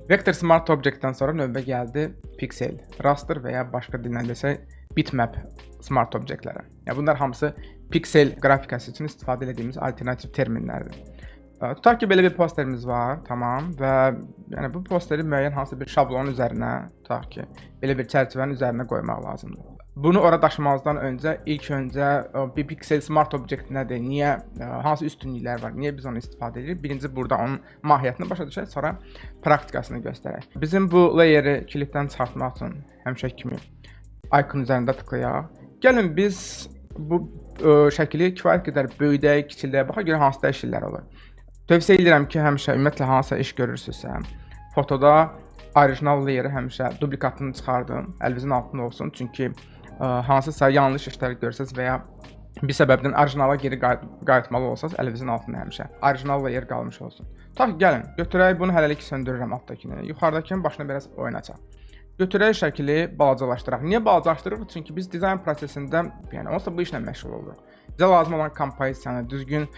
Vector Smart Object-dən sonra növbə gəldi Pixel, Raster və ya başqa dillə desək Bitmap Smart Object-lərə. Yəni bunlar hamısı Pixel qrafikası üçün istifadə etdiyimiz alternativ terminlərdir. Tutaq ki, belə bir posterimiz var, tamam, və yəni bu posteri müəyyən hansı bir şablonun üzərinə, tutaq ki, belə bir çərçivənin üzərinə qoymaq lazımdır. Bunu ora daşımazdan öncə ilk öncə bir Pixel Smart Object nədir, niyə, hansı üstünlüklər var, niyə biz onu istifadə edirik? Birinci burada onun mahiyyətini başa düşək, sonra praktikasını göstərək. Bizim bu layeri kiliddən çıxartmaq üçün həmişə kimi icon üzərində tıklayaq. Gəlin biz bu şəkili kifayət qədər böyüdək, kiçildək, baxaq görə hansı dəyişikliklər olur. Tövsiyə edirəm ki, həmişə ümumiyyətlə hansısa iş görürsünüzsə, fotoda orijinal layeri həmişə duplikatını çıxardın, əlinizin altında olsun. Çünki hansısa yanlış işlər görsəz və ya bir səbəbdən orijinala geri qayıtmalı olsanız, əlinizin altında həmişə orijinal layer qalmış olsun. Tutaq ki, gəlin, götürək, bunu hələlik söndürürəm altdakini, yuxarıdakinin başına biraz oynayacaq. Götürək şəkili balacalaşdıraq. Niyə balacalaşdırırıq? Çünki biz dizayn prosesində, yəni onsuz da bu işlə məşğul oluruq. Bizə lazım olan kompozisiyanı, düzgün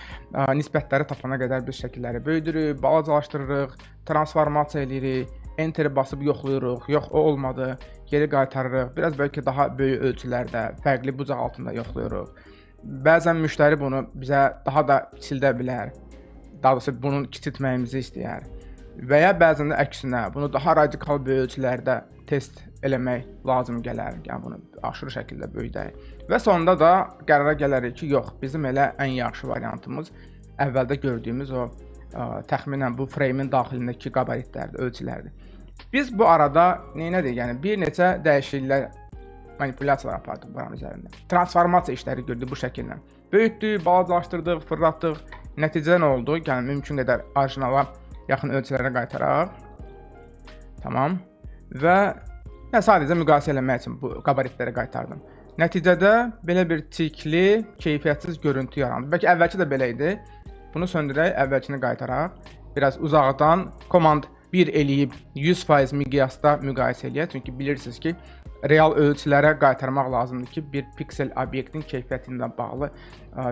nisbətləri tapana qədər biz şəkilləri böyüdürük, balacalaşdırırıq, transformasiya edirik, enteri basıb yoxlayırıq, yox o olmadı, geri qaytarırıq, biraz bəlkə daha böyük ölçülərdə, fərqli bucaq altında yoxlayırıq. Bəzən müştəri bunu bizə daha da kiçildə bilər, daha doğrusu bunu kiçiltməyimizi istəyər. Və ya bəzən də əksinə, bunu daha radikal böyük ölçülərdə test eləmək lazım gələr, yəni bunu aşırı şəkildə böyüdək. Və sonunda da qərara gələrik ki, yox, bizim elə ən yaxşı variantımız əvvəldə gördüyümüz o təxminən bu frame-in daxilindəki qabaritlərdir, ölçülərdir. Biz bu arada neynədik? Yəni bir neçə dəyişikliklər, manipulyasiyalar apardıq buranın üzərində. Transformasiya işləri gördük bu şəkillə. Böyütdük, balacalaşdırdıq, fırlatdıq. Nəticədə nə oldu? Yəni mümkün qədər orijinala yaxın ölçülərə qaytaraq. Tamam. Və sadəcə müqayisə eləmək üçün bu qabaritləri qaytardım. Nəticədə belə bir tikli, keyfiyyətsiz görüntü yarandı. Bəlkə əvvəlki də belə idi. Bunu söndürək, əvvəlkini qaytaraq. Biraz uzaqdan komand 1 eləyib 100% miqyasda müqayisə eləyək. Çünki bilirsiniz ki, real ölçülərə qaytarmaq lazımdır ki, bir piksel obyektin keyfiyyəti ilə bağlı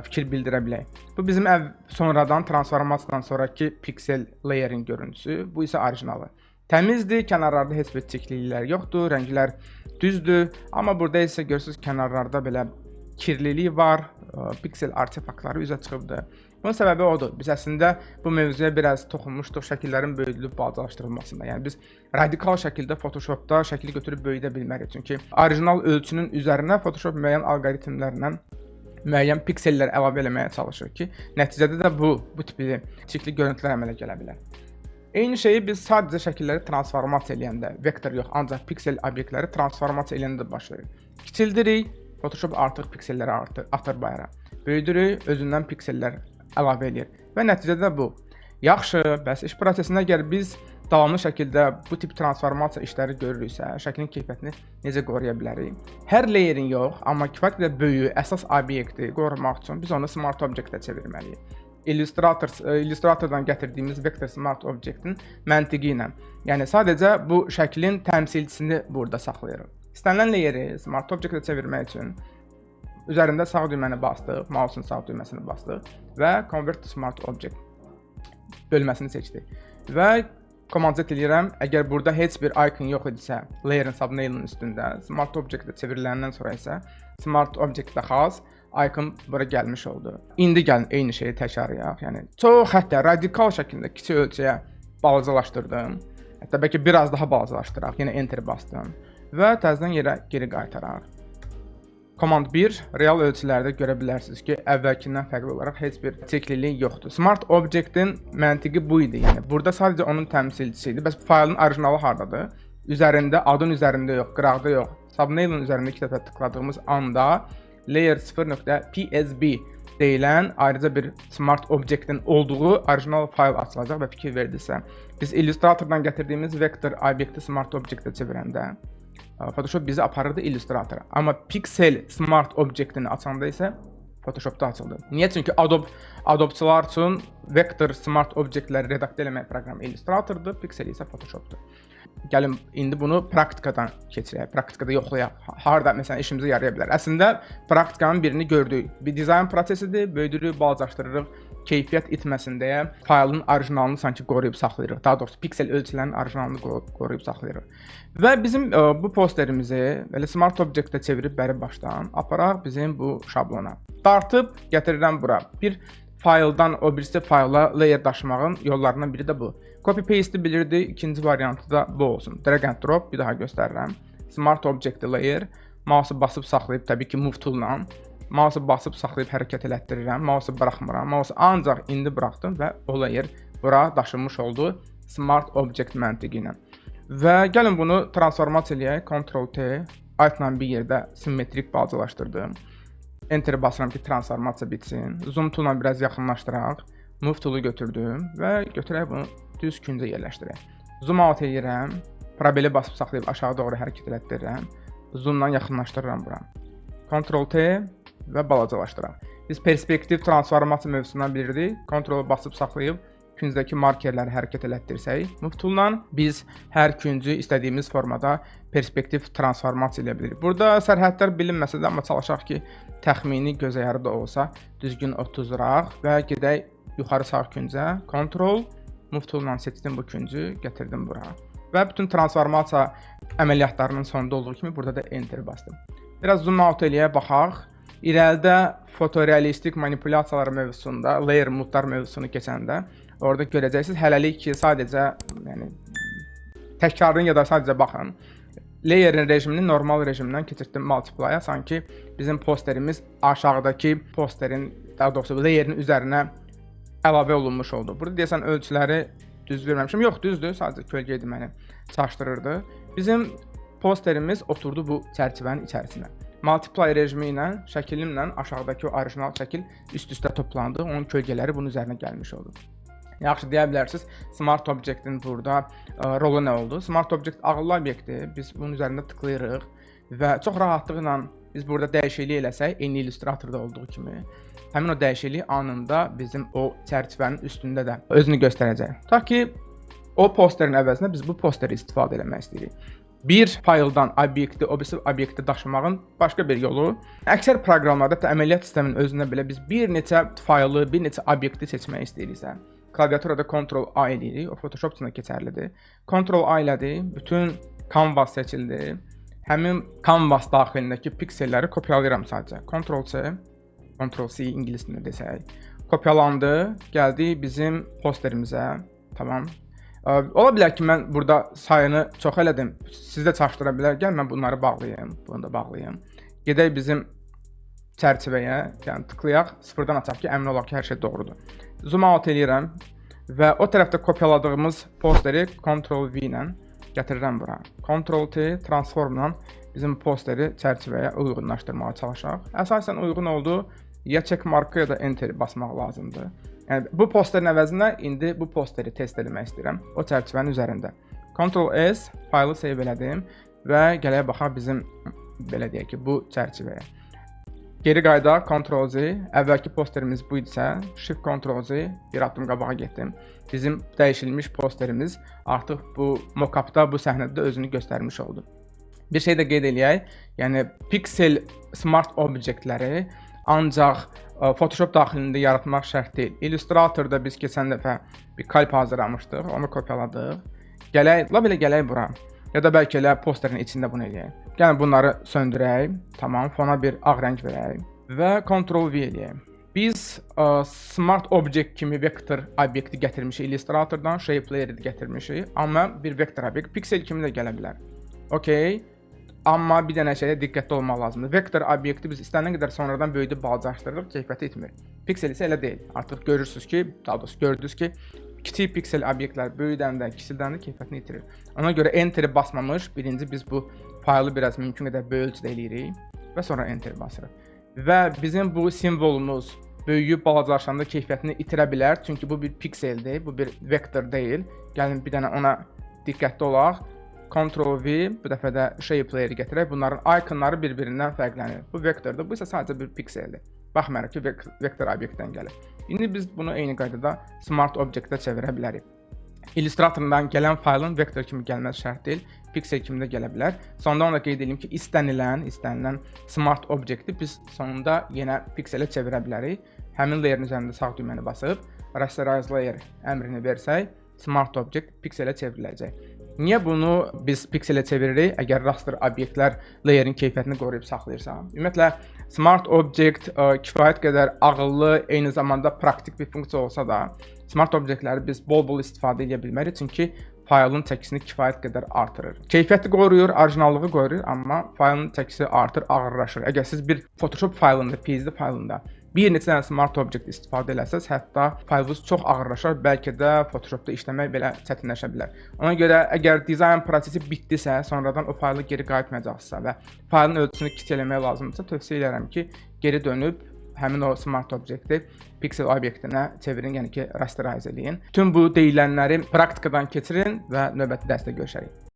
fikir bildirə bilək. Bu bizim sonradan transformasiyadan sonraki piksel layerin görüntüsü. Bu isə orijinalı. Təmizdir, kənarlarda heç bir tikliklər yoxdur, rənglər düzdür. Amma burada isə görürsünüz kənarlarda belə kirlilik var, piksel artefaktları üzə çıxıbdır. Bunun səbəbi odur. Biz əslində bu mövzuya biraz toxunmuşduq şəkillərin böyüdülüb balacalaşdırılmasında. Yəni biz radikal şəkildə Photoshopda şəkili götürüb böyüdə bilmərik. Çünki orijinal ölçünün üzərinə Photoshop müəyyən alqoritmlərlə müəyyən piksellər əlavə eləməyə çalışır ki, nəticədə də bu tipli tikli görüntülər əmələ gələ bilər. Eyni şeyi biz sadəcə şəkilləri transformasiya eləyəndə, vektor yox, ancaq piksel obyektləri transformasiya eləyəndə də baş verir. Kiçildirik, Photoshop artıq pikselləri atır bayıra. Böyüdürük, özündən piksellər əlavə edir. Və nəticədə bu. Yaxşı, bəs iş prosesində əgər biz davamlı şəkildə bu tip transformasiya işləri görürüksə, şəklin keyfiyyətini necə qoruya bilərik? Hər layerin yox, amma kifayət qədər böyük, əsas obyekti qorumaq üçün biz onu Smart Object-ə çevirməliyik. Illustratordan gətirdiyimiz Vector Smart Object-in məntiqi ilə. Yəni sadəcə bu şəklin təmsilçisini burada saxlayırıq. İstənilən layeri Smart Object-ə çevirmək üçün üzərində sağ düyməni bastıq, mouse'un sağ düyməsini bastıq və Convert to Smart Object bölməsini seçdik. Və Command Z eləyirəm, əgər burada heç bir icon yox idisə, layerin thumbnail-ın üstündə, Smart Object-ə çevriləndən sonra isə Smart Object-ə xas icon bura gəlmiş oldu. İndi gəlin eyni şeyi təkrarlayaq. Yəni çox hətta radikal şəkildə kiçik ölçüyə balacalaşdırdım. Hətta bəlkə biraz daha balacalaşdıraq. Yenə enter bastım və təzədən yerə geri qaytaraq. Command 1 real ölçülərdə görə bilərsiniz ki, əvvəlkindən fərqli olaraq heç bir tiklilik yoxdur. Smart Object-in məntiqi bu idi. Yəni burada sadəcə onun təmsilçisi idi. Bəs faylın orijinalı hardadır? Üzərində, adın üzərində yox, qıraqda yox. Thumbnail-ın üzərində 2 dəfə tıkladığımız anda layer 0.psb deyilən ayrıca bir Smart Object-in olduğu orijinal fayl açılacaq və fikir verdirsə, biz Illustratordan gətirdiyimiz vektor obyekti Smart Object-ə çevirəndə Photoshop bizi aparırdı Illustratora. Amma Pixel Smart Object-ini açanda isə Photoshopda açıldı. Niyə? Çünki Adobe-çılar üçün vektor Smart Object-ləri redaktə eləmək proqramı Illustratordur, Pixel isə Photoshopdur. Gəlin indi bunu praktikadan keçirək, praktikada yoxlayaq. Harda məsələn işimizə yaraya bilər. Əslində praktikanın birini gördük. Bir dizayn prosesidir, böyüdürük, balacalaşdırırıq, keyfiyyət itməsin deyə faylın orijinalını sanki qoruyub saxlayırıq. Daha doğrusu piksel ölçülərinin orijinalını qoruyub saxlayırıq. Və bizim bu posterimizi elə Smart Object-ə çevirib bəri başdan aparaq bizim bu şablona. Dartıb gətirirəm bura. Bir fayldan o birisi fayla layer daşımağın yollarından biri də bu. Copy paste bilirdi, ikinci variantı da bu olsun. Drag and drop, bir daha göstərirəm. Smart Object layer, mouse'u basıb saxlayıb təbii ki move tool-la. Mouse'u basıb saxlayıb hərəkət elətdirirəm. Mouse'u buraxmıram. Mouse'u ancaq indi buraxdım və o layer bura daşınmış oldu Smart Object məntiqi ilə. Və gəlin bunu transformasiya eləyək. Ctrl-T, Alt-la bir yerdə simmetrik balacalaşdırdım. Enter basıram ki transformasiya bitsin. Zoom tool-la biraz yaxınlaşdıraq. Move tool-u götürdüm və götürək bunu düz küncə yerləşdirək. Zoom out edirəm. Probeli basıb saxlayıb aşağı doğru hərəkət elətdirirəm. Zoom-la yaxınlaşdırıram bura. Ctrl-T və balacalaşdıraq. Biz perspektiv transformasiya mövzusundan bilirdik. Ctrl-u basıb saxlayıb küncdəki markerləri hərəkət elətdirsək, Move tool-la biz hər küncü istədiyimiz formada perspektiv transformasiya edə bilirik. Burada sərhədlər bilinməsə də, amma çalışaq ki, təxmini gözəyarı da olsa düzgün otuzduraq və gedək yuxarı sağ küncə. Ctrl, Move tool-la seçdim bu küncü, gətirdim bura. Və bütün transformasiya əməliyyatlarının sonunda olduğu kimi burada da Enter bastım. Biraz zoom out eləyə baxaq. İrəlidə fotorealistik manipulyasiyalar mövzusunda, layer modlar mövzusunu keçəndə orada görəcəksiniz. Hələlik ki, sadəcə təkrarın ya da sadəcə baxın. Layerin rejimini normal rejimdən keçirtdim multiply-a. Sanki bizim posterimiz aşağıdakı posterin, daha doğrusu layerin üzərinə əlavə olunmuş oldu. Burada deyəsən ölçüləri düz verməmişim. Yox, düzdür. Sadəcə kölgə idi məni çaşdırırdı. Bizim posterimiz oturdu bu çərçivənin içərisinə. Multiply rejimi ilə, şəkilimlə aşağıdakı orijinal şəkil üst-üstə toplandı. Onun kölgələri bunun üzərinə gəlmiş oldu. Yaxşı, deyə bilərsiniz, Smart Object-in burada rolu nə oldu? Smart Object ağıllı obyektdir. Biz bunun üzərində tıklayırıq və çox rahatlıqla biz burada dəyişiklik eləsək, eyni Illustratorda olduğu kimi, həmin o dəyişiklik anında bizim o çərçivənin üstündə də özünü göstərəcək. Ta ki, o posterin əvəzinə biz bu posteri istifadə etmək istəyirik. Bir fayldan obyekti, o birisi obyekti daşımağın başqa bir yolu. Əksər proqramlarda, əməliyyat sisteminin özündə belə biz bir neçə faylı, bir neçə obyekti seçmək istəyiriksə, klaviaturada Ctrl-A edirik, o Photoshop üçün də keçərlidir. Ctrl-A elədik, bütün canvas seçildi. Həmin canvas daxilindəki pikselləri kopyalayıram sadəcə. Ctrl-C, Ctrl-C ingilis dilində desək. Kopyalandı, gəldi bizim posterimizə. Tamam. Ola bilər ki, mən burada sayını çox elədim. Siz də çaşdıra bilər. Gəl, mən bunları bağlayayım. Bunu da bağlayayım. Gedək bizim çərçivəyə, yəni tıklayaq, sıfırdan açaq ki, əmin olaq ki, hər şey doğrudur. Zoom out eləyirəm və o tərəfdə kopyaladığımız posteri Ctrl-V ilə gətirirəm bura. Ctrl-T transformla bizim posteri çərçivəyə uyğunlaşdırmağa çalışaq. Əsasən uyğun oldu. Ya check markı ya da enter basmaq lazımdır. Yəni, bu posterin əvəzinə indi bu posteri test etmək istəyirəm. O çərçivənin üzərində. Ctrl-S, faylı save elədim və gələk baxaq bizim, belə deyək ki, bu çərçivəyə. Geri qayda, Ctrl-Z, əvvəlki posterimiz bu idisə, Shift Ctrl-Z, bir addım qabağa getdim. Bizim dəyişilmiş posterimiz artıq bu mock-upda, bu səhnədə özünü göstərmiş oldu. Bir şey də qeyd eləyək, yəni Pixel Smart Objectləri ancaq Photoshop daxilində yaratmaq şərt deyil. Illustratorda biz keçən dəfə bir kalp hazırlamışdıq, onu kopyaladıq. Gələk, la belə gələk bura. Ya da bəlkə elə posterin içində bunu eləyək. Gəlin bunları söndürək. Tamam, fona bir ağ rəng verək və Ctrl-V eləyək. Biz Smart Object kimi vektor obyekti gətirmişik Illustratordan, Shape Layer'i gətirmişik. Amma bir vektor obyekt Pixel kimi də gələ bilər. Okey. Amma bir dənə şeydə diqqətli olmaq lazımdır. Vektor obyekti biz istənilən qədər sonradan böyüdüb balacalaşdırırıq, keyfiyyəti itmir. Pixel isə elə deyil. Artıq görürsünüz ki, daha doğrusu gördünüz ki, kiçik piksel obyektlər böyüdəndə, kisildəndə keyfiyyətini itirir. Ona görə Enter-i basmamış, birinci biz bu faylı biraz mümkün qədər böyük ölçüdə eləyirik və sonra Enter basırıq. Və bizim bu simvolumuz böyüyüb balacalaşanda keyfiyyətini itirə bilər, çünki bu bir pikseldir, bu bir vektor deyil. Gəlin bir dənə ona diqqətli olaq. Ctrl-V, bu dəfə də Shape Layer-i gətirək. Bunların ikonları bir-birindən fərqlənir. Bu vektordur, bu isə sadəcə bir pikseldir. Baxmayaraq ki, vektor obyektdən gəlir. İndi biz bunu eyni qaydada Smart Object-ə çevirə bilərik. Illustratordan gələn faylın vektor kimi gəlməsi şərt deyil, piksel kimi də gələ bilər. Sonda onu da qeyd edeyim ki, istənilən Smart Object-i biz sonunda yenə pikselə çevirə bilərik. həmin layerin üzərində sağ düyməni basıb rasterize layer əmrini versək, Smart Object pikselə çevriləcək. Niyə bunu biz pikselə çeviririk? Əgər raster obyektlər layerin keyfiyyətini qoruyub saxlayırsa. Ümumiyyətlə, Smart Object kifayət qədər ağıllı, eyni zamanda praktik bir funksiya olsa da, Smart Objectləri biz bol-bol istifadə edə bilmərik, çünki faylın çəkisini kifayət qədər artırır. Keyfiyyəti qoruyur, orijinallığı qoruyur, amma faylın çəkisi artır, ağırlaşır. Əgər siz bir Photoshop faylında, PSD faylında bir neçə dənə Smart Object istifadə eləsəz, hətta faylınız çox ağırlaşar, bəlkə də Photoshopda işləmək belə çətinləşə bilər. Ona görə əgər dizayn prosesi bitdisə, sonradan o faylı geri qayıtmayacaqsınızsa və faylın ölçüsünü kiçik eləmək lazımdırsa, tövsiyə edirəm ki, geri dönüb həmin o Smart Objecti Pixel obyektinə çevirin, yəni ki, rasterize eləyin. Tüm bu deyilənləri praktikadan keçirin və növbəti dərsdə görüşərik.